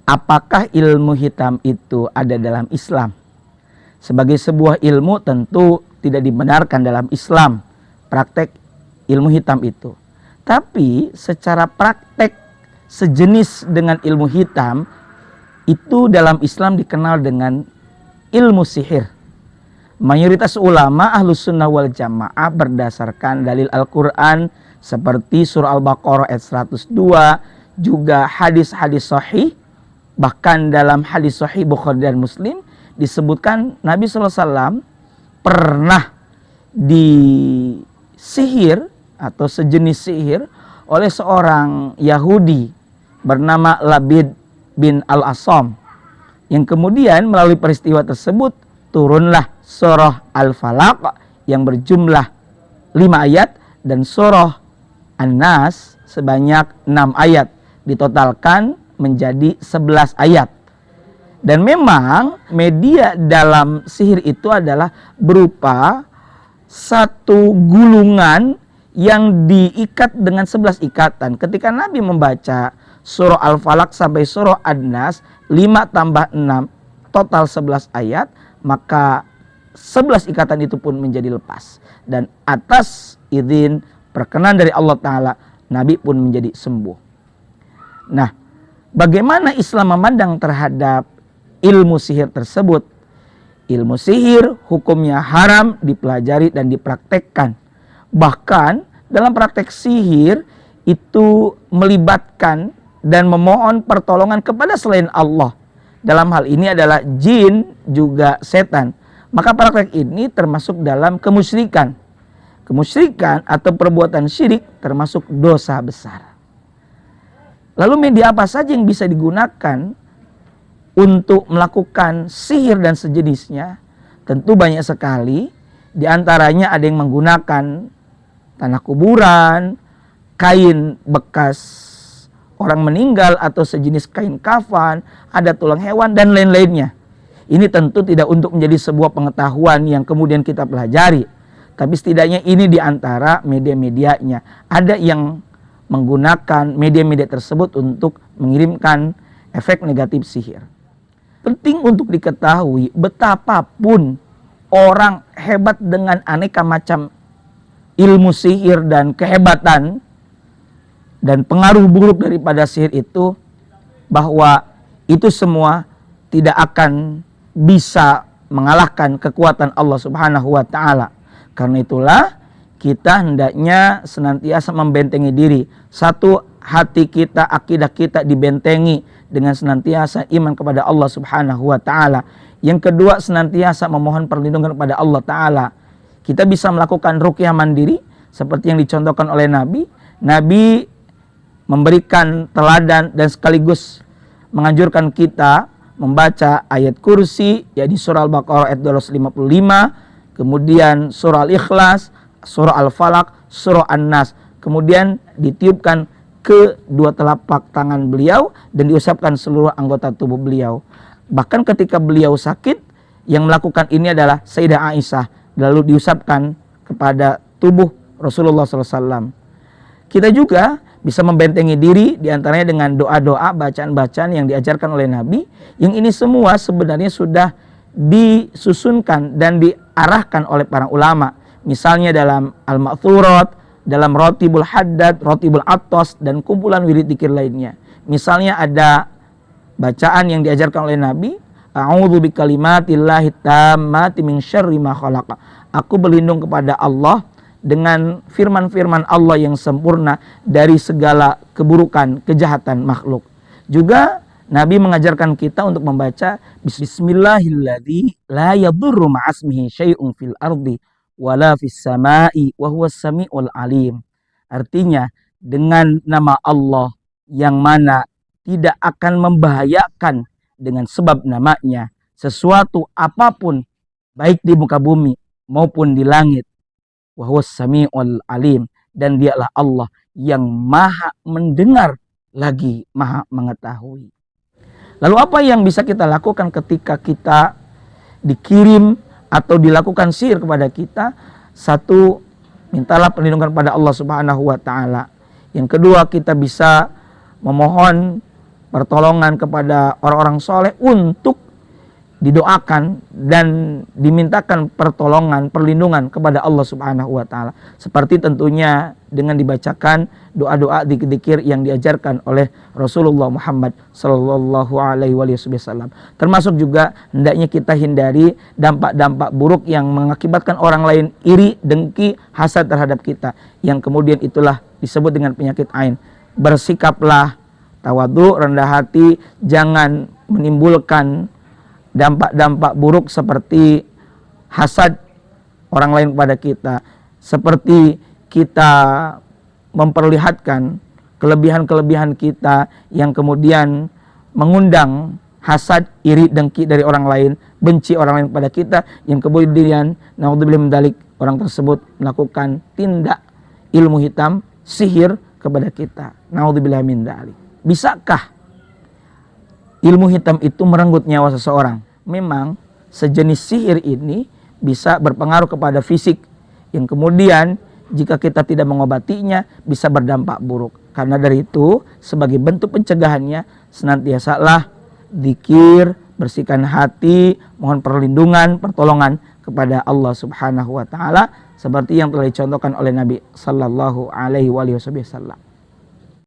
apakah ilmu hitam itu ada dalam Islam? Sebagai sebuah ilmu tentu tidak dibenarkan dalam Islam praktek ilmu hitam itu. Tapi secara praktek sejenis dengan ilmu hitam itu dalam Islam dikenal dengan ilmu sihir. Mayoritas ulama Ahlus Sunnah wal Jamaah berdasarkan dalil Al-Quran seperti surah Al-Baqarah ayat 102, juga hadis-hadis sahih. Bahkan dalam hadis sahih Bukhari dan Muslim disebutkan Nabi SAW pernah disihir atau sejenis sihir oleh seorang Yahudi bernama Labid bin Al-Asam, yang kemudian melalui peristiwa tersebut turunlah surah Al-Falaq yang berjumlah 5 ayat dan surah An-Nas sebanyak 6 ayat, ditotalkan menjadi 11 ayat. Dan memang media dalam sihir itu adalah berupa satu gulungan yang diikat dengan 11 ikatan. Ketika Nabi membaca surah Al-Falaq sampai surah An-Nas 5 tambah 6 total 11 ayat, maka 11 ikatan itu pun menjadi lepas. Dan atas izin perkenan dari Allah Ta'ala, Nabi pun menjadi sembuh. Nah, bagaimana Islam memandang terhadap ilmu sihir tersebut? Ilmu sihir hukumnya haram dipelajari dan dipraktekkan. Bahkan dalam praktek sihir itu melibatkan dan memohon pertolongan kepada selain Allah. Dalam hal ini adalah jin juga setan. Maka praktek ini termasuk dalam kemusyrikan. Kemusyrikan atau perbuatan syirik termasuk dosa besar. Lalu media apa saja yang bisa digunakan untuk melakukan sihir dan sejenisnya? Tentu banyak sekali. Di antaranya ada yang menggunakan tanah kuburan, kain bekas orang meninggal atau sejenis kain kafan, ada tulang hewan dan lain-lainnya. Ini tentu tidak untuk menjadi sebuah pengetahuan yang kemudian kita pelajari. Tapi setidaknya ini di antara media-medianya. Ada yang menggunakan media-media tersebut untuk mengirimkan efek negatif sihir. Penting untuk diketahui betapapun orang hebat dengan aneka macam ilmu sihir dan kehebatan dan pengaruh buruk daripada sihir itu, bahwa itu semua tidak akan bisa mengalahkan kekuatan Allah Subhanahu wa Ta'ala. Karena itulah kita hendaknya senantiasa membentengi diri. Satu, hati kita, akidah kita dibentengi dengan senantiasa iman kepada Allah Subhanahu wa Ta'ala. Yang kedua, senantiasa memohon perlindungan kepada Allah Ta'ala. Kita bisa melakukan ruqyah mandiri seperti yang dicontohkan oleh Nabi. Nabi memberikan teladan dan sekaligus menganjurkan kita membaca ayat kursi, yaitu surah Al-Baqarah ayat 255, kemudian surah Al-Ikhlas, surah Al-Falaq, surah An-Nas. Kemudian ditiupkan ke dua telapak tangan beliau dan diusapkan seluruh anggota tubuh beliau. Bahkan ketika beliau sakit, yang melakukan ini adalah Sayyidah Aisyah, lalu diusapkan kepada tubuh Rasulullah SAW. Kita juga bisa membentengi diri diantaranya dengan doa-doa, bacaan-bacaan yang diajarkan oleh Nabi. Yang ini semua sebenarnya sudah disusunkan dan diarahkan oleh para ulama. Misalnya dalam Al-Ma'thurat, dalam Rotibul Haddad, Rotibul Attos, dan kumpulan wirid dzikir lainnya. Misalnya ada bacaan yang diajarkan oleh Nabi, A'udzu bikalimatillahi tammati min syarri ma khalaq. Aku berlindung kepada Allah dengan firman-firman Allah yang sempurna dari segala keburukan, kejahatan makhluk. Juga Nabi mengajarkan kita untuk membaca Bismillahilladzi la yadurru ma'asmihi syai'un fil ardi wala fis sama'i wa huwas sami'ul alim. Artinya, dengan nama Allah yang mana tidak akan membahayakan dengan sebab namanya sesuatu apapun, baik di muka bumi maupun di langit. Wa huwas sami'ul alim, dan dialah Allah yang maha mendengar lagi maha mengetahui. Lalu apa yang bisa kita lakukan ketika kita dikirim atau dilakukan sihir kepada kita? Satu, mintalah perlindungan kepada Allah Subhanahu wa Ta'ala. Yang kedua, kita bisa memohon pertolongan kepada orang-orang soleh untuk didoakan dan dimintakan pertolongan, perlindungan kepada Allah Subhanahu wa taala. Seperti tentunya dengan dibacakan doa-doa dzikir-dzikir yang diajarkan oleh Rasulullah Muhammad sallallahu alaihi wasallam. Termasuk juga hendaknya kita hindari dampak-dampak buruk yang mengakibatkan orang lain iri, dengki, hasad terhadap kita, yang kemudian itulah disebut dengan penyakit ain. Bersikaplah tawadhu, rendah hati, jangan menimbulkan dampak-dampak buruk seperti hasad orang lain kepada kita, seperti kita memperlihatkan kelebihan-kelebihan kita yang kemudian mengundang hasad, iri, dengki dari orang lain, benci orang lain kepada kita, yang kemudian naudzubillah min dzalik, orang tersebut melakukan tindak ilmu hitam, sihir kepada kita. Naudzubillah min dzalik. Bisakah ilmu hitam itu merenggut nyawa seseorang? Memang sejenis sihir ini bisa berpengaruh kepada fisik, yang kemudian jika kita tidak mengobatinya bisa berdampak buruk. Karena dari itu, sebagai bentuk pencegahannya, senantiasalah dzikir, bersihkan hati, mohon perlindungan, pertolongan kepada Allah Subhanahu wa taala, seperti yang telah dicontohkan oleh Nabi sallallahu alaihi wasallam.